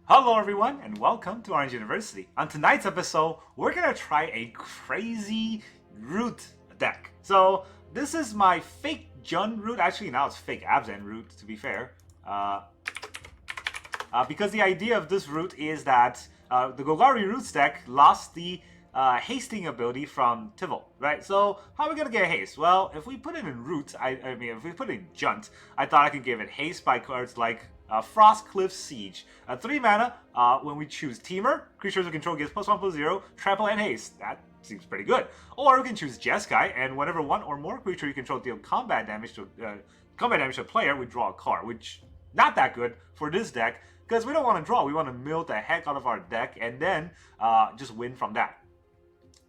Hello everyone and welcome to Orange University. On tonight's episode, we're gonna try a crazy root deck. So this is my fake Jun root, actually now it's fake Abzan root to be fair. Because the idea of this root is that the Golgari Roots deck lost the hasting ability from Tivol, right? So how are we gonna get haste? Well, if we put it in root, I mean if we put it in Junt, I thought I could give it haste by cards like Frostcliff Siege. 3 mana, when we choose Teamer, creatures we control gets +1/+0, trample, and haste. That seems pretty good. Or we can choose Jeskai, and whenever one or more creature you control deal combat damage to a player, we draw a card, which not that good for this deck, because we don't want to draw, we want to mill the heck out of our deck and then just win from that.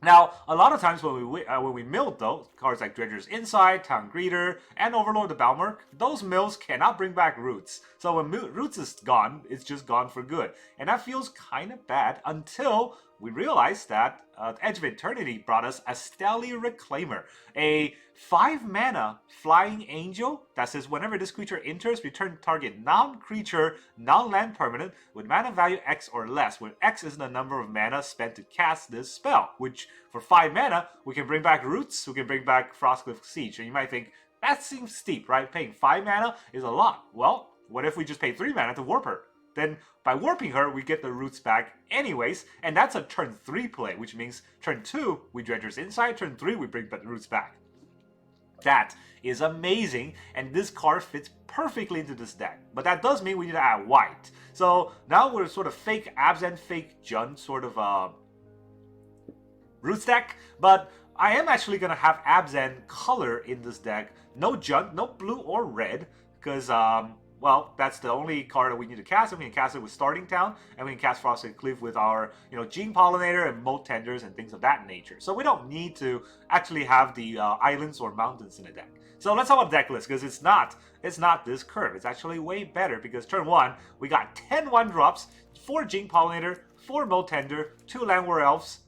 Now, a lot of times when we milled though, cards like Dredger's Insight, Town Greeter, and Overlord the Balemurk, those mills cannot bring back Roots. So when Roots is gone, it's just gone for good. And that feels kind of bad until we realized that Edge of Eternity brought us Astelli Reclaimer, a 5 mana flying angel that says whenever this creature enters, return target non-creature, non-land permanent with mana value X or less, where X is the number of mana spent to cast this spell, which for 5 mana, we can bring back Roots, we can bring back Frostcliff Siege. And you might think, that seems steep, right? Paying 5 mana is a lot. Well, what if we just pay 3 mana to warp her? Then by warping her, we get the Roots back anyways, and that's a turn 3 play, which means turn 2, we Dredger's Insight, turn 3, we bring the Roots back. That is amazing, and this card fits perfectly into this deck. But that does mean we need to add white. So now we're sort of fake Abzan, fake Jun sort of Roots deck, but I am actually going to have Abzan color in this deck. No Jun, no blue or red, because well, that's the only card that we need to cast, and we can cast it with Starting Town, and we can cast Frostcliff with our, Gene Pollinator and Molt Tenders and things of that nature. So we don't need to actually have the islands or mountains in the deck. So let's talk about Decklist, because it's not this curve. It's actually way better, because turn 1, we got 10 1-drops, 4 Gene Pollinator, 4 Molt Tender, 2 Llanowar Elves.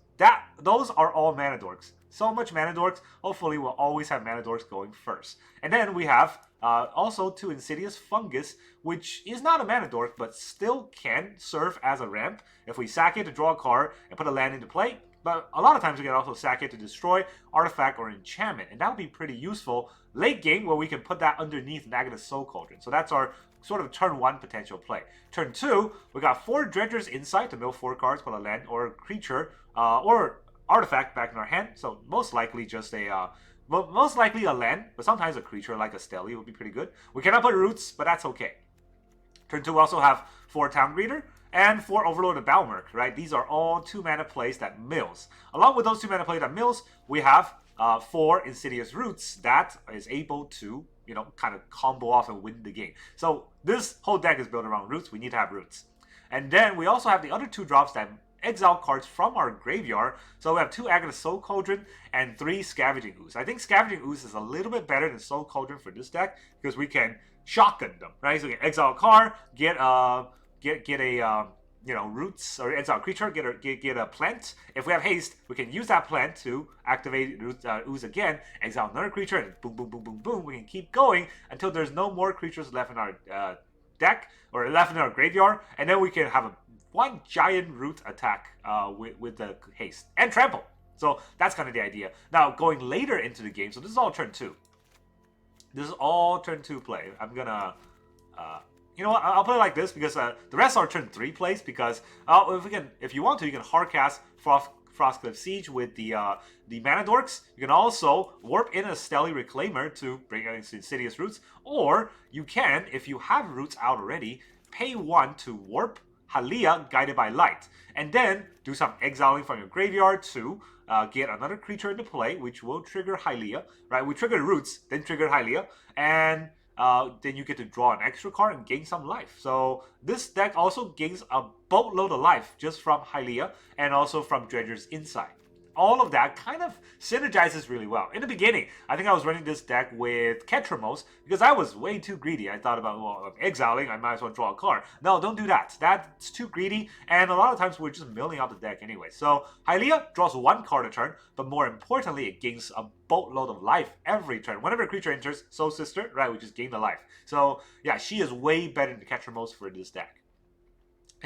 Those are all mana dorks. So much mana dorks. Hopefully we'll always have mana dorks going first. And then we have also 2 Insidious Fungus, which is not a mana dork, but still can serve as a ramp if we sack it to draw a card and put a land into play. But a lot of times we can also sack it to destroy artifact or enchantment, and that would be pretty useful late game where we can put that underneath Agatha's Cauldron. So that's our sort of turn 1 potential play. Turn 2, we got 4 Dredger's Insight to mill 4 cards, put a land or a creature or artifact back in our hand. So most likely just a most likely a land, but sometimes a creature like Astelli would be pretty good. We cannot put Roots, but that's okay. Turn 2, we also have 4 Town Greeter and 4 Overlord and Balemurk, right? These are all 2 mana plays that mills. Along with those 2 mana plays that mills, we have 4 Insidious Roots that is able to, kind of combo off and win the game. So this whole deck is built around Roots. We need to have Roots. And then we also have the other 2 drops that exile cards from our graveyard. So we have 2 Agatha's Cauldron and 3 Scavenging Ooze. I think Scavenging Ooze is a little bit better than Cauldron for this deck because we can shotgun them, right? So we can exile a card, get a Roots or exile creature, get a plant. If we have haste, we can use that plant to activate Ooze again, exile another creature, and boom, boom, boom, boom, boom. We can keep going until there's no more creatures left in our deck or left in our graveyard, and then we can have one giant root attack with the haste and trample. So that's kind of the idea. Now going later into the game, so this is all turn 2. This is all turn 2 play. I'm gonna, you know what? I'll play it like this because the rest are turn 3 plays. Because if you want to, you can hard cast Frostcliff Siege with the mana dorks. You can also warp in a Astelli Reclaimer to bring in Insidious Roots, or you can, if you have Roots out already, pay 1 to warp Haliya, Guided by Light, and then do some exiling from your graveyard to get another creature into play, which will trigger Haliya, right? We trigger Roots, then trigger Haliya, and then you get to draw an extra card and gain some life. So this deck also gains a boatload of life just from Haliya and also from Dredger's Insight. All of that kind of synergizes really well. In the beginning, I think I was running this deck with Ketramos because I was way too greedy. I thought about, well, I'm exiling, I might as well draw a card. No, don't do that. That's too greedy, and a lot of times we're just milling out the deck anyway. So Haliya draws 1 card a turn, but more importantly, it gains a boatload of life every turn. Whenever a creature enters, Soul Sister, right, we just gain the life. So yeah, she is way better than Ketramos for this deck.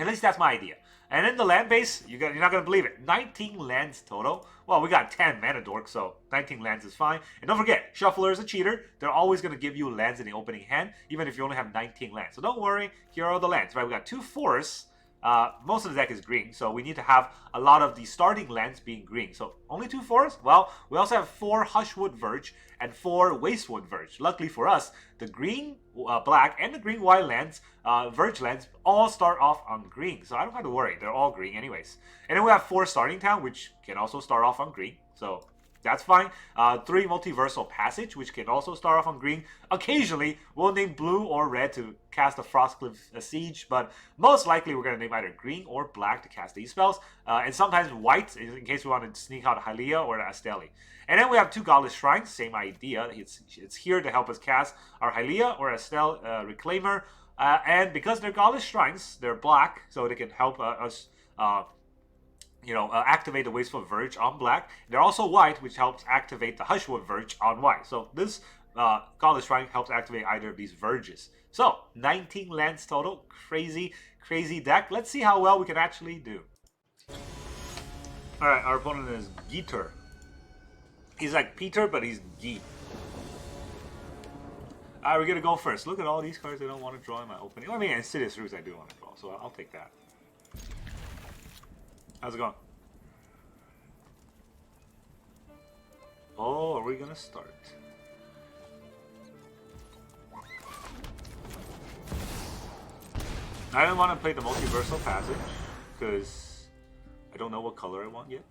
At least that's my idea. And then the land base, you're not going to believe it. 19 lands total. Well, we got 10 mana dorks, so 19 lands is fine. And don't forget, Shuffler is a cheater. They're always going to give you lands in the opening hand, even if you only have 19 lands. So don't worry, here are the lands, right? We got 2 forests. Most of the deck is green, so we need to have a lot of the starting lands being green. So only 2 forests? Well, we also have 4 Hushwood Verge and 4 Wastewood Verge. Luckily for us, the green black and the green white lands, Verge lands, all start off on green. So I don't have to worry, they're all green anyways. And then we have 4 Starting Town, which can also start off on green. So that's fine. 3 Multiversal Passage, which can also start off on green. Occasionally, we'll name blue or red to cast a Frostcliff Siege, but most likely we're going to name either green or black to cast these spells. And sometimes white, in case we want to sneak out Haliya or Astelli. And then we have 2 Godless Shrines, same idea. It's here to help us cast our Haliya or Astelli Reclaimer. And because they're Godless Shrines, they're black, so they can help us activate the Wasteful Verge on black. They're also white, which helps activate the Hushwood Verge on white. So this Godless Shrine helps activate either of these verges. So 19 lands total. Crazy, crazy deck. Let's see how well we can actually do. Alright, our opponent is Geeter. He's like Peter, but he's Gee. Alright, we're gonna go first. Look at all these cards I don't want to draw in my opening. Well, I mean, Insidious Roots I do want to draw, so I'll take that. How's it going? Oh, are we gonna start? I don't want to play the Multiversal Passage because I don't know what color I want yet.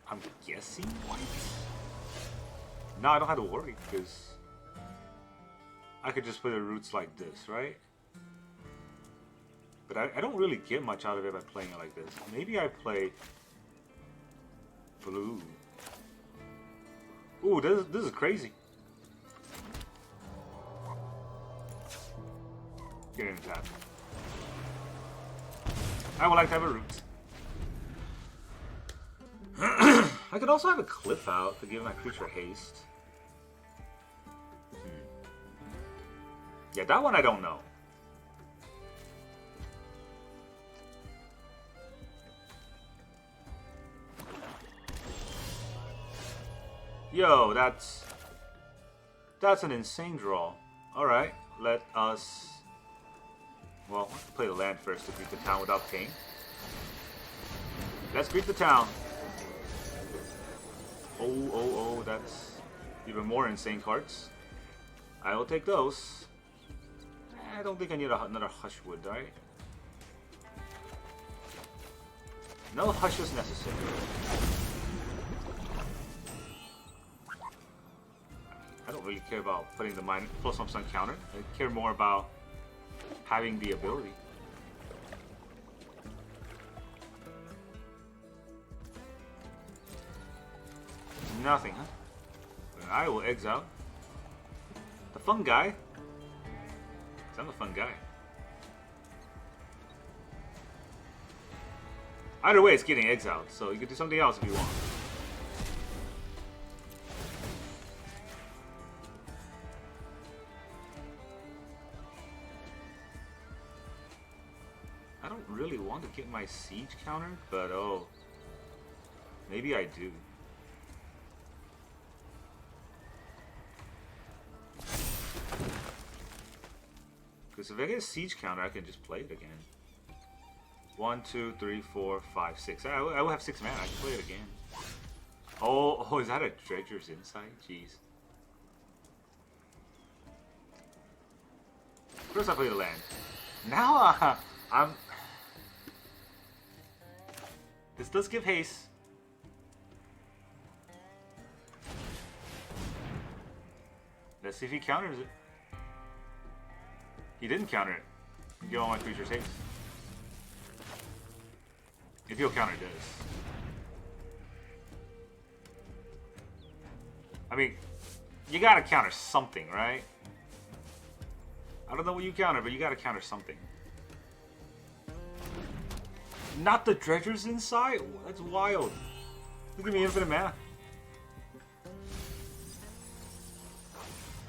I'm guessing white. No, I don't have to worry because I could just play the roots like this, right? But I don't really get much out of it by playing it like this. Maybe I play blue. Ooh, this is crazy. Get in tap. I would like to have a root. I could also have a cliff out to give my creature haste. Yeah, that one I don't know. Yo, that's an insane draw. Alright, let us... Well, let's play the land first to beat the town without pain. Let's beat the town. Oh, that's even more insane cards. I will take those. I don't think I need another Hushwood, right? No Hush is necessary. I don't really care about putting the +1 counter. I care more about having the ability. Nothing, huh? Then I will exile the fun guy. 'Cause I'm a fun guy. Either way, it's getting exiled, so you can do something else if you want. I don't really want to get my siege countered, but oh, maybe I do. Because if I get a siege counter, I can just play it again. 1, 2, 3, 4, 5, 6. I will have 6 mana. I can play it again. Oh, is that a Dredger's Insight? Jeez. First, I play the land. Now, I'm. This does give haste. Let's see if he counters it. He didn't counter it. Get all my creatures haste. If he'll counter this. I mean, you gotta counter something, right? I don't know what you counter, but you gotta counter something. Not the Dredger's Insight? That's wild. Look at me, infinite mana.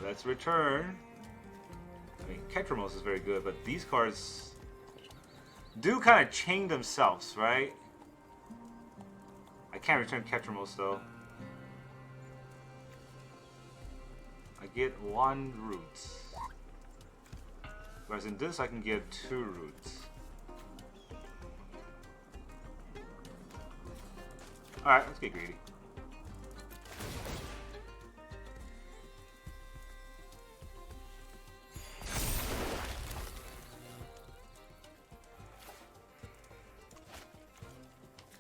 Let's return I mean, Ketramos is very good, but these cards do kind of chain themselves, right? I can't return Ketramos though. I get 1 root. Whereas in this, I can get 2 roots. Alright, let's get greedy.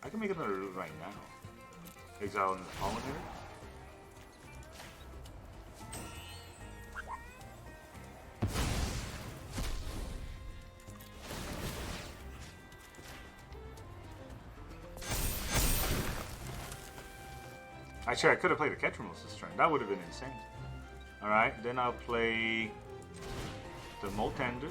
I can make another root right now. Exile in the Pollinator. Actually, I could have played a Ketramos this turn. That would have been insane. Alright, then I'll play the Molt Tender.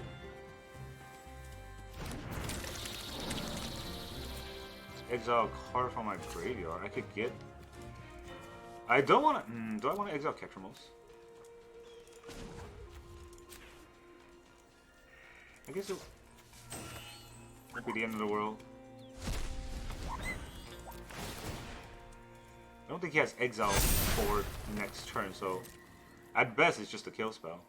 Exile a card from my graveyard. I could get... I don't want to... do I want to exile Ketramos? I guess it won't be the end of the world. I don't think he has exile for next turn, so at best it's just a kill spell.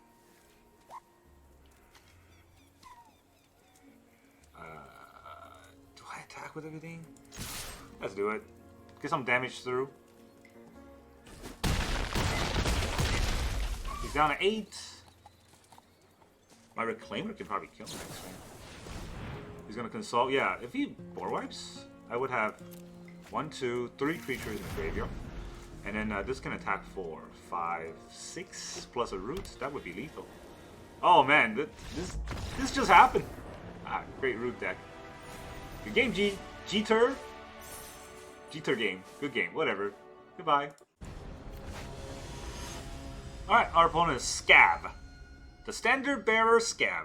Do I attack with everything? Let's do it. Get some damage through. He's down to 8. My Reclaimer can probably kill him next turn. He's gonna consult. Yeah, if he board wipes, I would have 1, 2, 3 creatures in the graveyard. And then this can attack 4, 5, 6 plus a root. That would be lethal. Oh man, this just happened. Ah, great root deck. Good game, G-Tur. G-Tur game. Good game. Whatever. Goodbye. Alright, our opponent is Scav. The Standard Bearer Scav.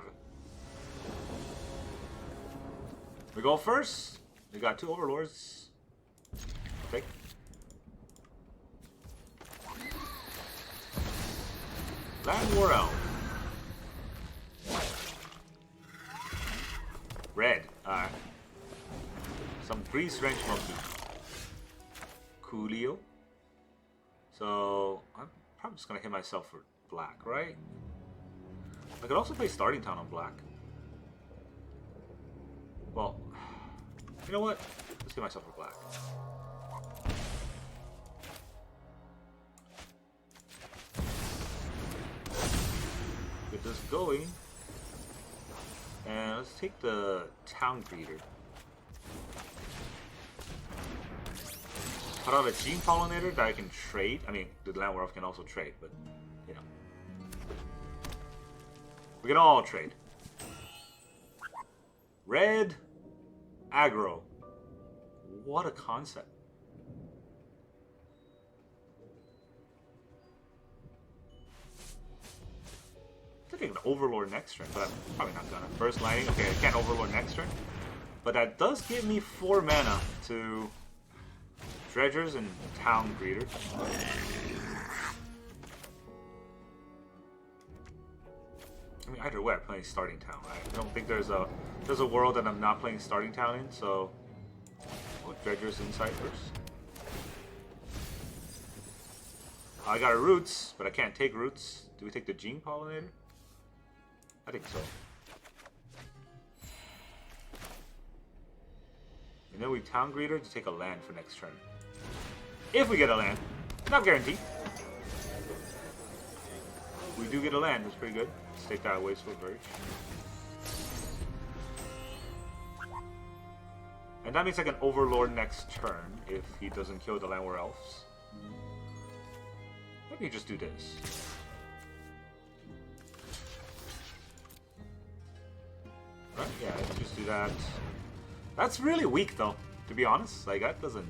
We go first. We got 2 Overlords. Take. Llanowar Elves. Red. Some Grease Wrench Monkey. Coolio. So, I'm probably just gonna hit myself for black, right? I could also play Starting Town on black. Well, you know what? Let's hit myself for black. Get this going. And let's take the Town Greeter. Put out a Gene Pollinator that I can trade. I mean, the Llanowar Elf can also trade, but, you know. We can all trade. Red aggro. What a concept. I'm thinking an Overlord next turn, but I'm probably not gonna. First lighting, okay, I can't Overlord next turn. But that does give me 4 mana to Dredgers and Town Greeters. I mean, either way, I'm playing Starting Town. I don't think there's a world that I'm not playing Starting Town in, so I'll put Dredgers inside first. I got a Roots, but I can't take Roots. Do we take the Gene Pollinator? I think so. And then we Town Greeter to take a land for next turn. If we get a land. Not guaranteed. We do get a land, that's pretty good. Let's take that Hushwood Verge. And that means I can Overlord next turn if he doesn't kill the Llanowar Elves. Let me just do this. Right, yeah, let's just do that. That's really weak though, to be honest. Like that doesn't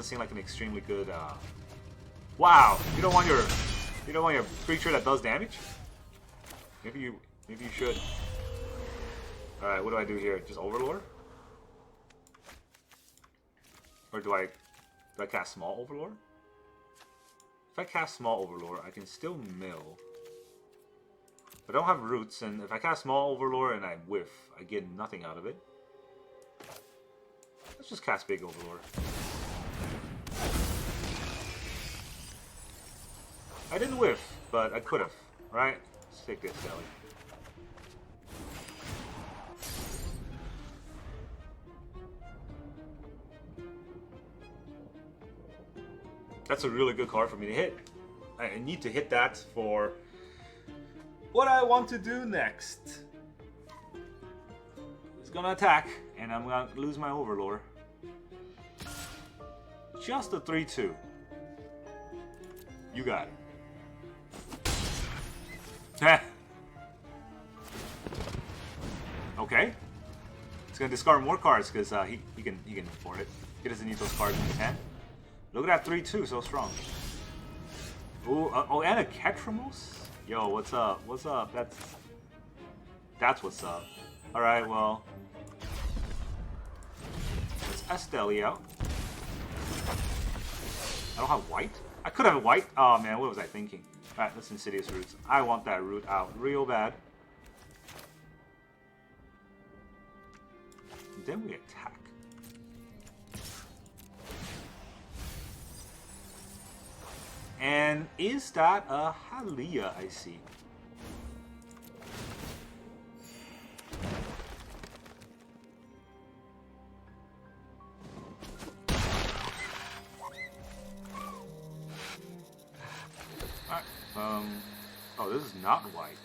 seem like an extremely good wow, you don't want your creature that does damage? Maybe you should. Alright, what do I do here? Just Overlord? Or do I cast small Overlord? If I cast small Overlord, I can still mill. I don't have roots, and if I cast small Overlord and I whiff, I get nothing out of it. Let's just cast big Overlord. I didn't whiff, but I could have, right? Let's take this, Astelli. That's a really good card for me to hit. I need to hit that for what I want to do next. He's gonna attack, and I'm gonna lose my Overlord. Just a 3-2. You got it. Okay. He's gonna discard more cards because he can afford it. He doesn't need those cards in his hand. Look at that 3-2, so strong. Ooh, oh, and a Ketramos? Yo, what's up? What's up? That's what's up. All right, well, let's Astelli out. I don't have white. I could have white. Oh man, what was I thinking? All right, let's Insidious Roots. I want that root out real bad. And then we attack. And is that a Haliya I see? Oh, this is not white.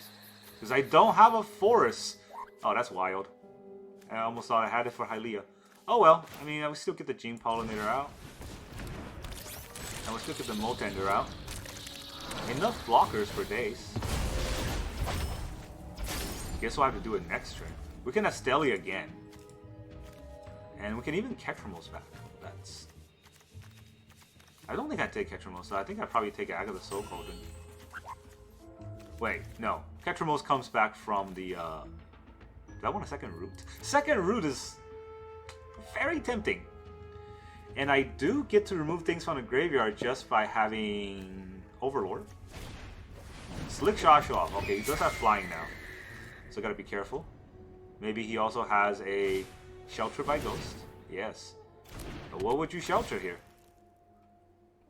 Because I don't have a forest. Oh, that's wild. I almost thought I had it for Haliya. Oh well, I mean, I would still get the Gene Pollinator out. And we'll still get the Molt Tender out. Enough blockers for days. Guess we'll have to do it next turn. We can Astelli again. And we can even Ketramos back. That's... I don't think I'd take Ketramos, so I think I'd probably take Agatha Soul Cauldron. Wait, no. Ketramos comes back from the... Do I want a second root? Second root is very tempting. And I do get to remove things from the graveyard just by having Overlord. Slick Shot show off. Okay, he does have flying now. So gotta be careful. Maybe he also has a Shelter by Ghost. Yes. But what would you shelter here?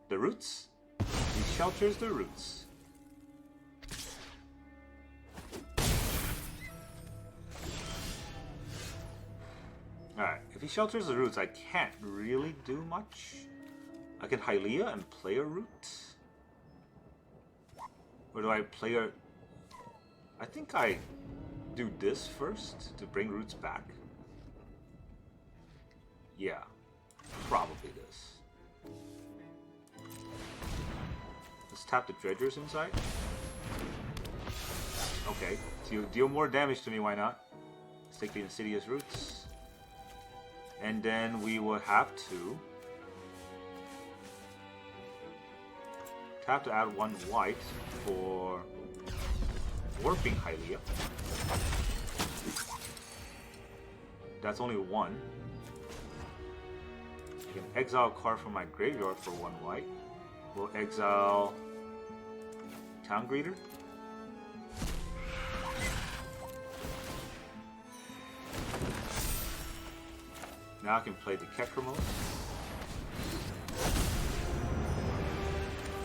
The roots? He shelters the roots. Alright, if he shelters the roots, I can't really do much. I can Haliya and play a root. Or do I play a... I think I do this first to bring roots back. Yeah, probably this. Let's tap the Dredgers inside. Okay, so you deal more damage to me, why not? Let's take the Insidious Roots. And then we would have to tap to add 1 white for Warping Haliya. That's only 1. I can exile a card from my graveyard for 1 white. We'll exile Town Greeter. Now I can play the Ketramos.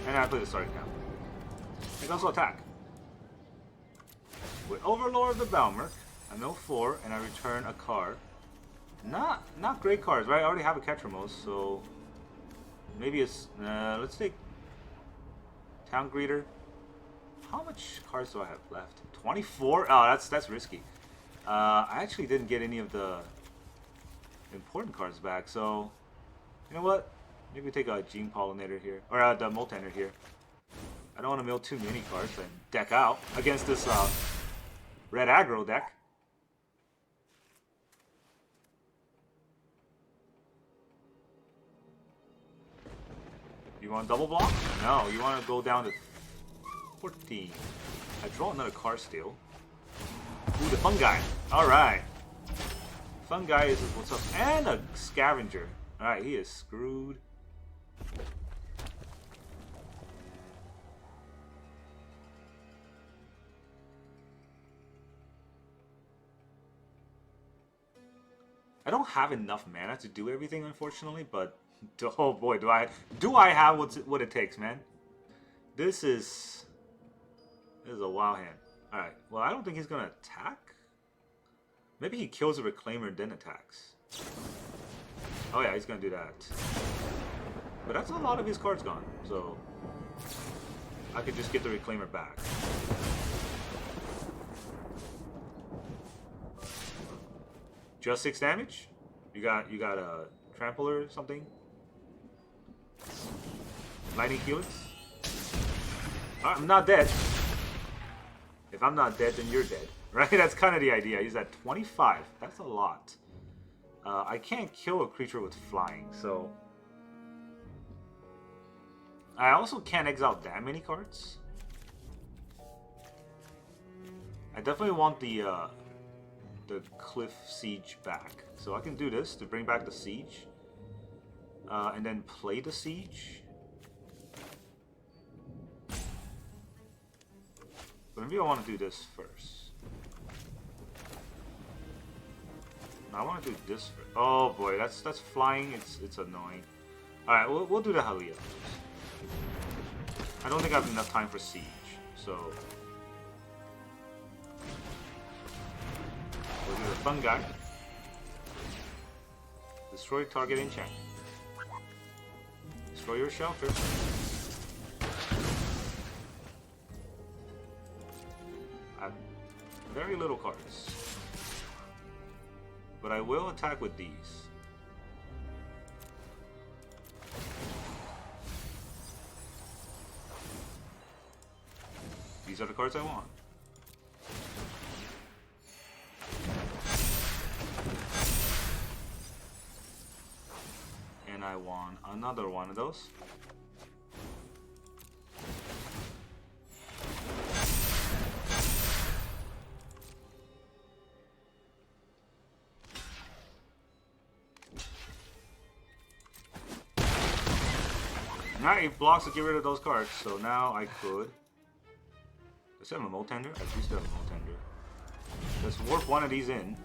And I play the starting camp. I can also attack. With Overlord the Balemurk, I mill 4 and I return a card. Not great cards, right? I already have a Ketramos, so maybe it's let's take Town Greeter. How much cards do I have left? 24? Oh, that's risky. I actually didn't get any of the important cards back, so you know what? Maybe we take a Gene Pollinator here, or the Molt Tender here. I don't want to mill too many cards and deck out against this red aggro deck. You want double block? No, you want to go down to 14. I draw another card steal. Ooh, the Fungi. Alright. Fungi is what's up. And a Scavenger. Alright, he is screwed. I don't have enough mana to do everything, unfortunately, but oh boy, do I have what it takes, man. This is a wild hand. All right. Well, I don't think he's gonna attack. Maybe he kills a Reclaimer and then attacks. Oh yeah, he's gonna do that. But that's a lot of his cards gone, so I could just get the Reclaimer back. Just 6 damage? You got a Trampler or something? Lightning Helix? I'm not dead. If I'm not dead, then you're dead. Right? That's kind of the idea. He's at 25. That's a lot. I can't kill a creature with flying, so... I also can't exile that many cards. I definitely want the Cliff Siege back. So I can do this to bring back the Siege. And then play the Siege. But maybe I want to do this first. No, I want to do this first. Oh boy, that's flying. It's annoying. All right, we'll do the Haliya. I don't think I have enough time for Siege, so we'll do the fun guy. Destroy target enchant. Destroy your shelter. I have very little cards, but I will attack with these. These are the cards I want. And I want another one of those. Alright, it blocks to get rid of those cards, so now I could... Does it have a Molt Tender? I do still have a Molt Tender. Let's warp one of these in.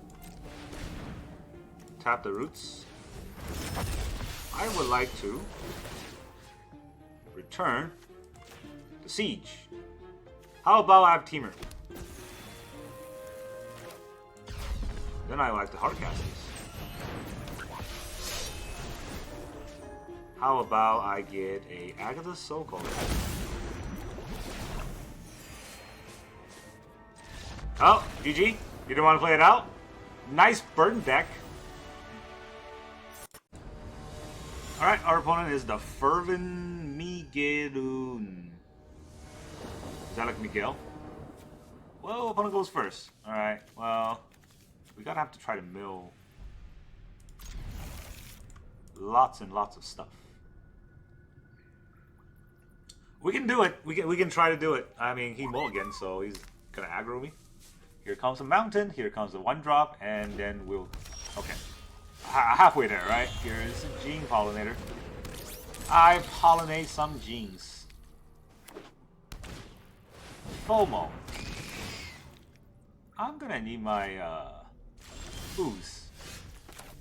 Tap the roots. I would like to return the Siege. How about I have Teamer? Then I like the Hardcast these. How about I get a Agatha Soul Caller? Oh, GG. You didn't want to play it out? Nice burn deck. Alright, our opponent is the Fervent Miguelun. Is that like Miguel? Well, opponent goes first. Alright, well, we gotta have to try to mill lots and lots of stuff. We can do it. We can try to do it. I mean, he mulliganed, so he's gonna aggro me. Here comes a mountain, here comes the 1-drop, and then we'll... Okay. Halfway there, right? Here is a Gene Pollinator. I pollinate some genes. FOMO. I'm gonna need my ooze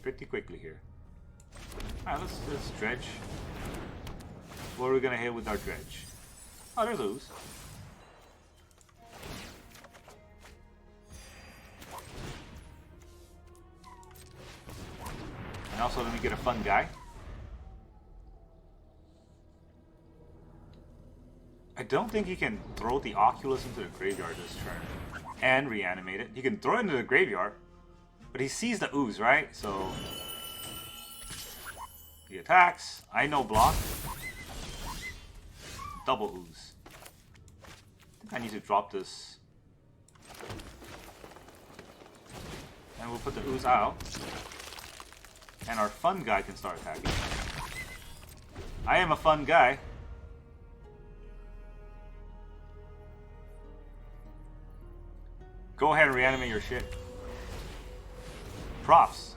pretty quickly here. Alright, let's dredge. What are we gonna hit with our dredge? Oh, there's ooze. And also, let me get a fun guy. I don't think he can throw the Oculus into the graveyard this turn and reanimate it. He can throw it into the graveyard, but he sees the ooze, right? So he attacks. I know block. Double ooze. I think I need to drop this. And we'll put the ooze out. And our fun guy can start attacking. I am a fun guy. Go ahead and reanimate your shit. Props.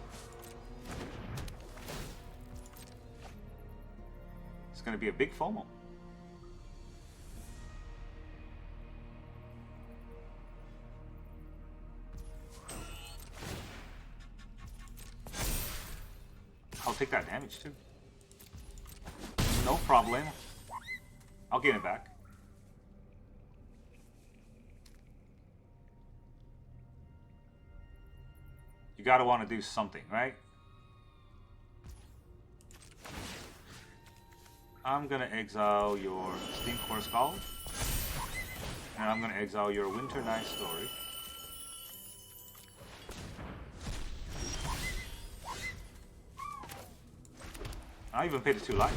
It's gonna be a big FOMO. I'll take that damage too. No problem. I'll get it back. You gotta want to do something, right? I'm gonna exile your Steam Core Skull. And I'm gonna exile your Winter Night Story. I even paid the 2 life.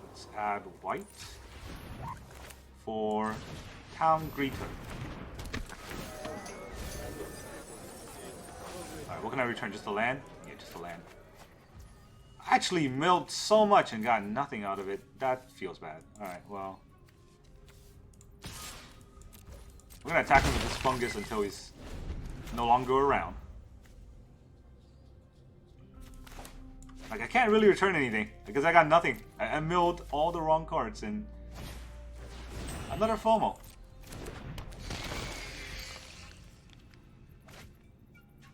Let's add white for Town Greeter. Alright, what can I return? Just the land? Yeah, just the land. I actually milled so much and got nothing out of it. That feels bad. Alright, well. We're gonna attack him with this fungus until he's no longer around. Like, I can't really return anything because I got nothing. I milled all the wrong cards and another FOMO.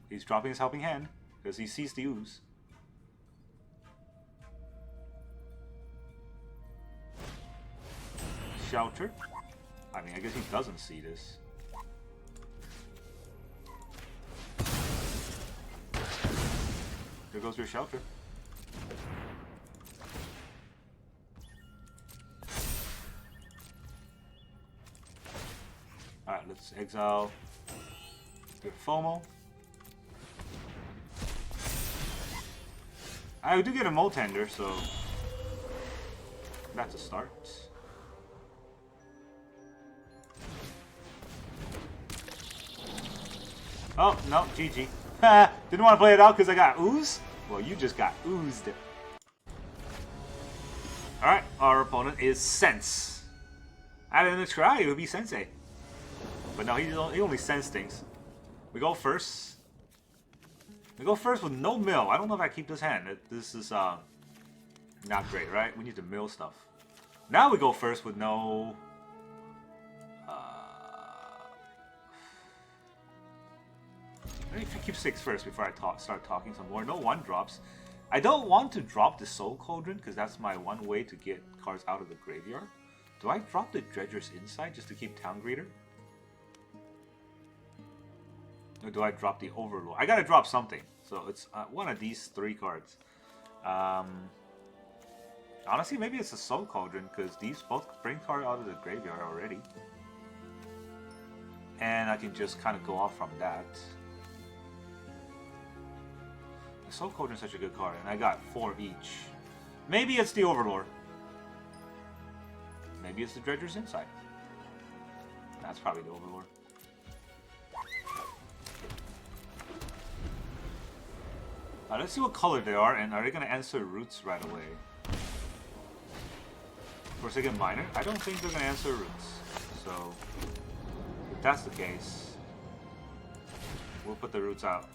He's dropping his helping hand because he sees the ooze. Shelter. I mean, I guess he doesn't see this. There goes your shelter. Alright, let's exile your FOMO. I do get a Molt Tender, so that's a start. Oh, no, GG. Didn't want to play it out because I got ooze? Well, you just got oozed. Alright, our opponent is Sense. I didn't try, it would be Sensei. But no, he only sensed things. We go first. We go first with no mill. I don't know if I keep this hand. This is not great, right? We need to mill stuff. Now we go first with no... Let me keep 6 first before I start talking some more. No 1-drops. I don't want to drop the Soul Cauldron because that's my one way to get cards out of the graveyard. Do I drop the Dredger's Insight just to keep Town Greeter? Or do I drop the Overlord? I gotta drop something. So it's one of these 3 cards. Honestly, maybe it's a Soul Cauldron because these both bring cards out of the graveyard already. And I can just kind of go off from that. The Soul Cauldron is such a good card, and I got 4 each. Maybe it's the Overlord. Maybe it's the Dredger's Insight. That's probably the Overlord. Let's see what color they are, and are they going to answer Roots right away? Forsaken Miner? I don't think they're going to answer Roots. So, if that's the case, we'll put the Roots out.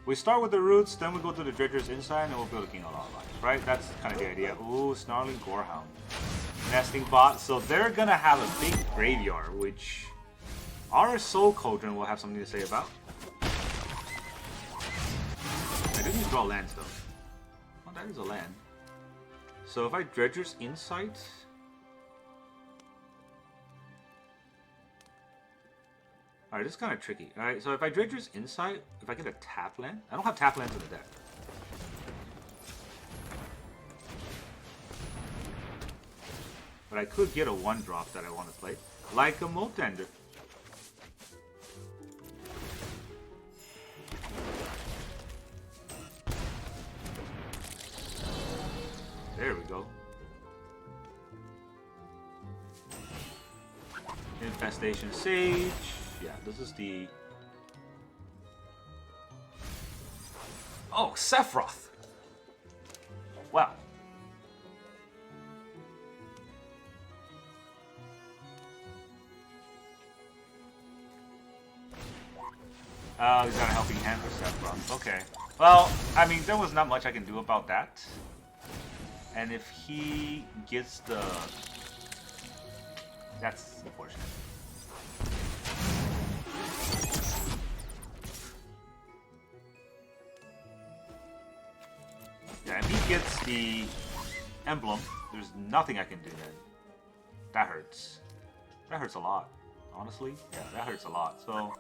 We start with the Roots, then we go to the Dredger's Insight, and then we'll build a King of Life, right? That's kind of the idea. Ooh, Snarling Gorehound. Nesting Bot. So they're going to have a big graveyard, which... our Soul Cauldron will have something to say about. I didn't draw lands though. Oh, that is a land. So if I Dredger's Insight... Alright, this is kind of tricky. Alright, so if I Dredger's Insight, if I get a tap land... I don't have tap lands in the deck. But I could get a 1-drop that I want to play. Like a Molt Tender. There we go. Infestation Sage. Yeah, this is the... Oh, Sephiroth! Wow. Oh, he's got a helping hand for Sephiroth. Okay. Well, I mean, there was not much I can do about that. And if he gets the... That's unfortunate. the emblem, there's nothing I can do then. That hurts. That hurts a lot, honestly. Yeah, that hurts a lot. So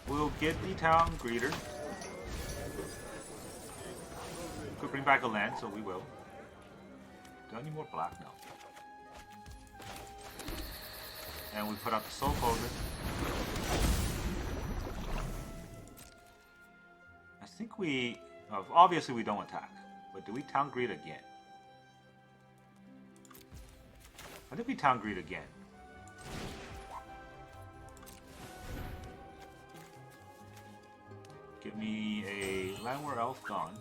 we'll get the town greeter. Could bring back a land, so we will. Do I need more black? No. And we put out the Soul Cauldron. I think we... obviously we don't attack. But do we town greet again? I think we town greet again. Give me a Llanowar Elf gone.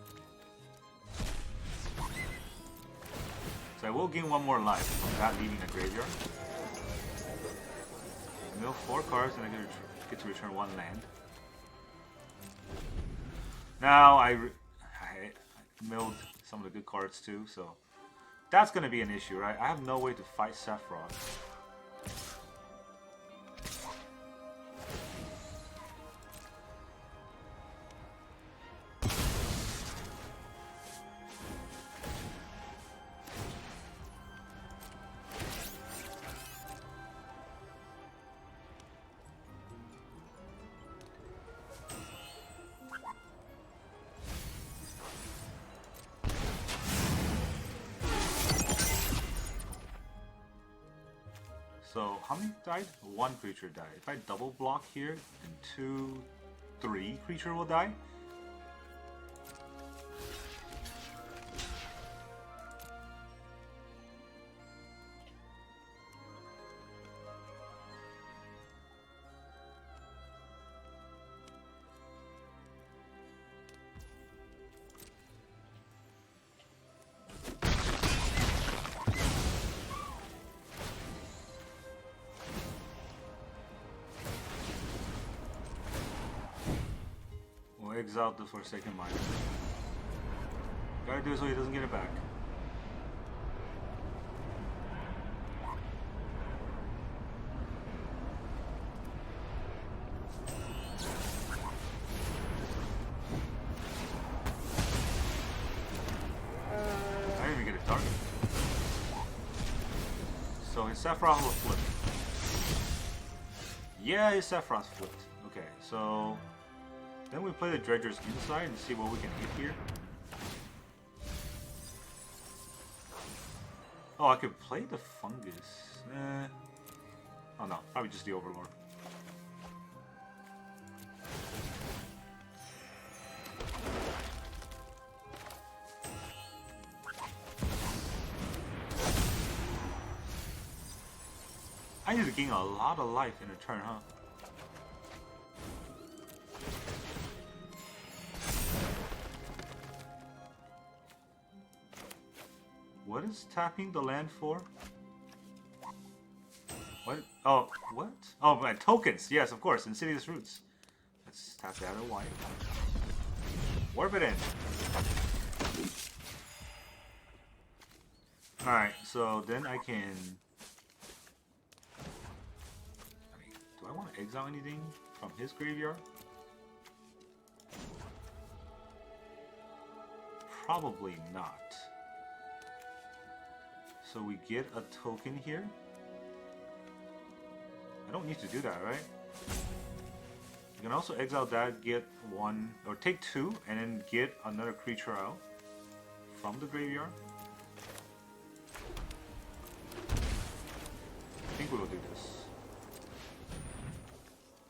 So I will gain one more life from that leaving the graveyard. Mill 4 cards and I get to return 1 land. Now I milled some of the good cards too, so that's going to be an issue, right? I have no way to fight Sephiroth. So, how many died? 1 creature died. If I double block here, then 3 creature will die. Exile the Forsaken Mine. Gotta do it so he doesn't get it back. I didn't even get a target. So his Sephiroth will flip. Yeah, his Sephiroth flipped. Okay, so then we play the Dredger's inside and see what we can hit here. Oh, I could play the Fungus. Oh no, probably just the Overlord. I need to gain a lot of life in a turn, huh? What is tapping the land for? What? Oh, what? Oh, my tokens. Yes, of course. Insidious Roots. Let's tap that a white. Warp it in. Alright, so then I can... do I want to exile anything from his graveyard? Probably not. So we get a token here. I don't need to do that, right? You can also exile that, get 1, or take 2, and then get another creature out from the graveyard. I think we will do this.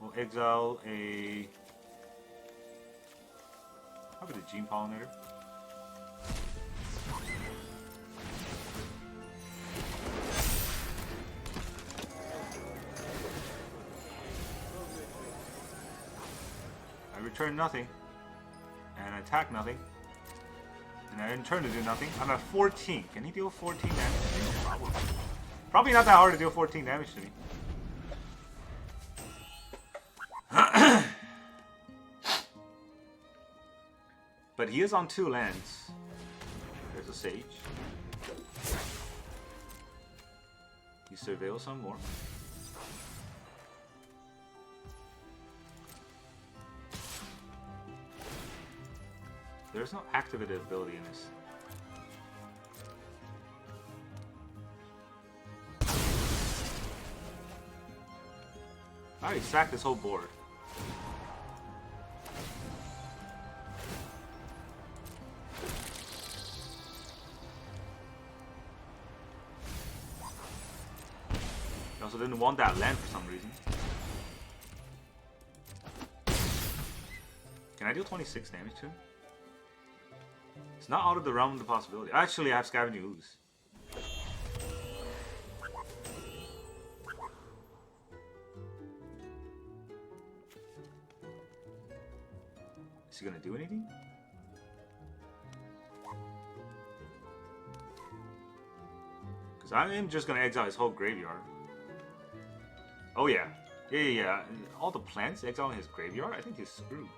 We'll exile a... probably the Gene Pollinator. Return nothing, and attack nothing, and I in turn to do nothing. I'm at 14. Can he deal 14 damage to me? Probably. Probably not that hard to deal 14 damage to me. But he is on 2 lands. There's a Sage. He surveils some more. There's no activated ability in this. I already sacked this whole board. I also didn't want that land for some reason. Can I deal 26 damage to him? It's not out of the realm of the possibility. Actually, I have Scavenging Ooze. Is he gonna do anything? Because I am just gonna exile his whole graveyard. Oh yeah. Yeah. All the plants exiling his graveyard? I think he's screwed.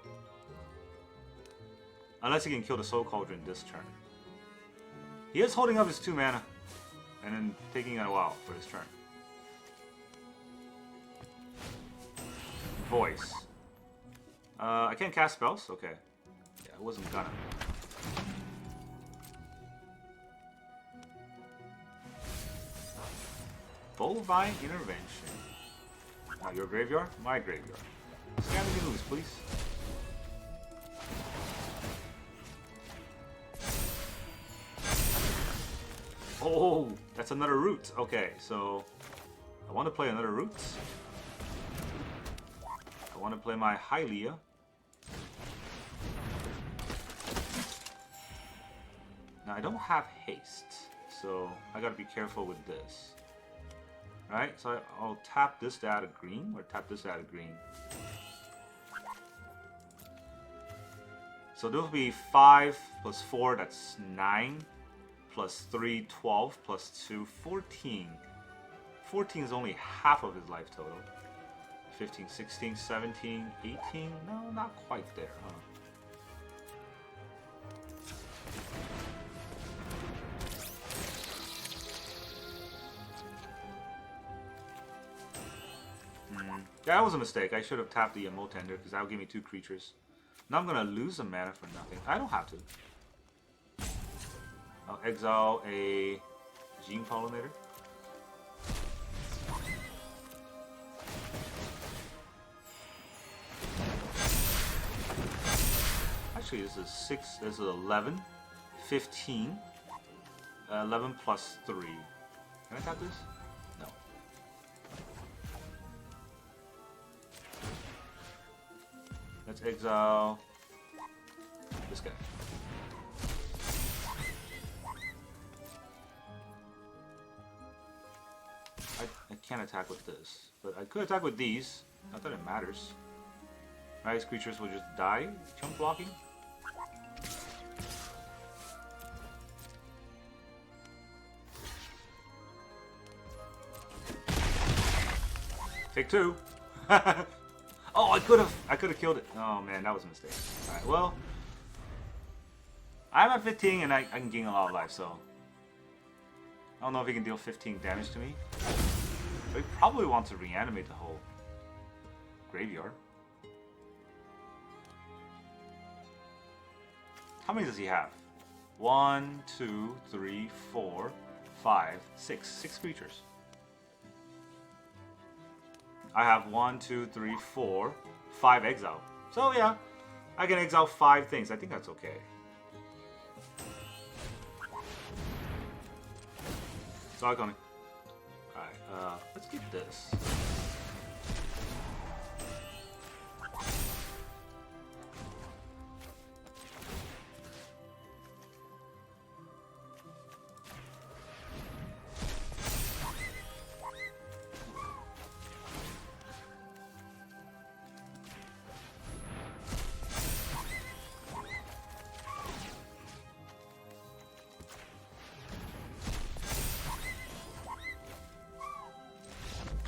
Unless he can kill the Soul Cauldron this turn. He is holding up his 2 mana. And then taking it a while for his turn. Voice. I can't cast spells? Okay. Yeah, I wasn't gonna. Bovine Intervention. Your graveyard? My graveyard. Scavenging Ooze, please. Oh, that's another root. Okay, so I want to play another root. I want to play my Haliya. Now I don't have haste, so I gotta be careful with this. Right, so I'll tap this to add a green, or tap this to add a green. So this will be 5 plus 4, that's 9. Plus 3, 12, plus 2, 14. 14 is only half of his life total. 15, 16, 17, 18? No, not quite there, huh? Yeah, that was a mistake. I should have tapped the Molt Tender because that would give me 2 creatures. Now I'm going to lose a mana for nothing. I don't have to. I'll exile a Gene Pollinator. Actually, this is 6, this is 11, 15, 11 plus 3. Can I tap this? No. Let's exile this guy. I can't attack with this, but I could attack with these. Not that it matters. These creatures will just die. Chunk blocking. Take 2. Oh, I could have killed it. Oh man, that was a mistake. All right, well, I'm at 15 and I can gain a lot of life, so I don't know if he can deal 15 damage to me. But he probably wants to reanimate the whole graveyard. How many does he have? 1, 2, 3, 4, 5, 6. 6 creatures. I have 1, 2, 3, 4, 5 exile. So yeah, I can exile 5 things. I think that's okay. So I'm going. Alright, let's get this.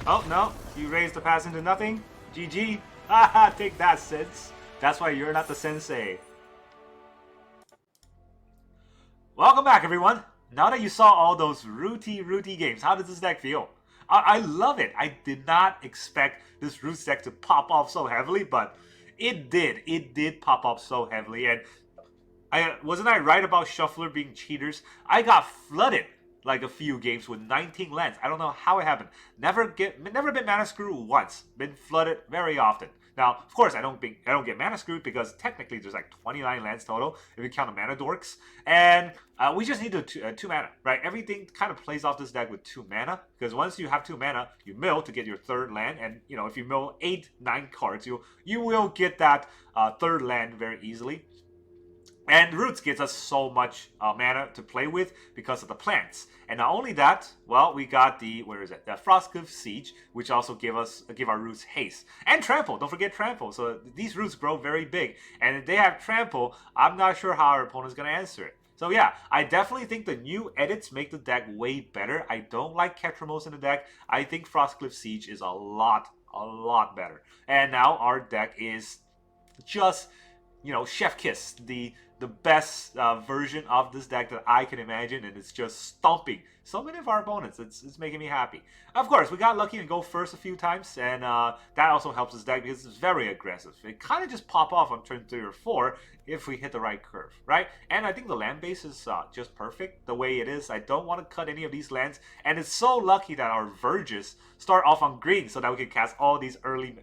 Oh, no. You raised the pass into nothing? GG. Haha, take that, Sits. That's why you're not the sensei. Welcome back, everyone. Now that you saw all those rooty games, how does this deck feel? I love it. I did not expect this Roots deck to pop off so heavily, but it did. It did pop off so heavily. And wasn't I right about Shuffler being cheaters? I got flooded like a few games with 19 lands. I don't know how it happened. Never been mana screwed once. Been flooded very often. Now, of course, I don't get mana screwed because technically there's like 29 lands total if you count the mana dorks, and we just need two mana, right? Everything kind of plays off this deck with 2 mana because once you have 2 mana, you mill to get your 3rd land, and you know if you mill 8-9 cards, you will get that 3rd land very easily. And Roots gives us so much mana to play with because of the plants. And not only that, well, we got the Frostcliff Siege, which also give our Roots haste. And Trample, don't forget Trample. So these Roots grow very big. And if they have Trample, I'm not sure how our opponent's going to answer it. So yeah, I definitely think the new edits make the deck way better. I don't like Ketramos in the deck. I think Frostcliff Siege is a lot better. And now our deck is just, you know, chef kiss, the best version of this deck that I can imagine, and it's just stomping so many of our opponents. It's making me happy. Of course, we got lucky and go first a few times, and that also helps this deck because it's very aggressive. It kind of just pop off on turn 3 or 4 if we hit the right curve, right? And I think the land base is just perfect the way it is. I don't want to cut any of these lands, and it's so lucky that our Verges start off on green so that we can cast all these early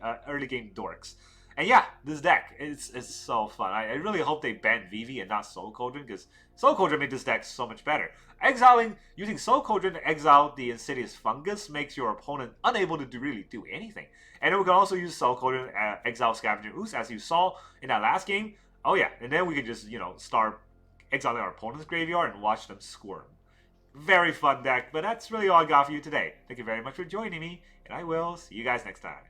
game dorks. And yeah, this deck, it's so fun. I really hope they ban Vivi and not Soul Cauldron, because Soul Cauldron made this deck so much better. Using Soul Cauldron to exile the Insidious Fungus makes your opponent unable to really do anything. And then we can also use Soul Cauldron to exile Scavenger Ooze, as you saw in that last game. Oh yeah, and then we can just, you know, start exiling our opponent's graveyard and watch them squirm. Very fun deck, but that's really all I got for you today. Thank you very much for joining me, and I will see you guys next time.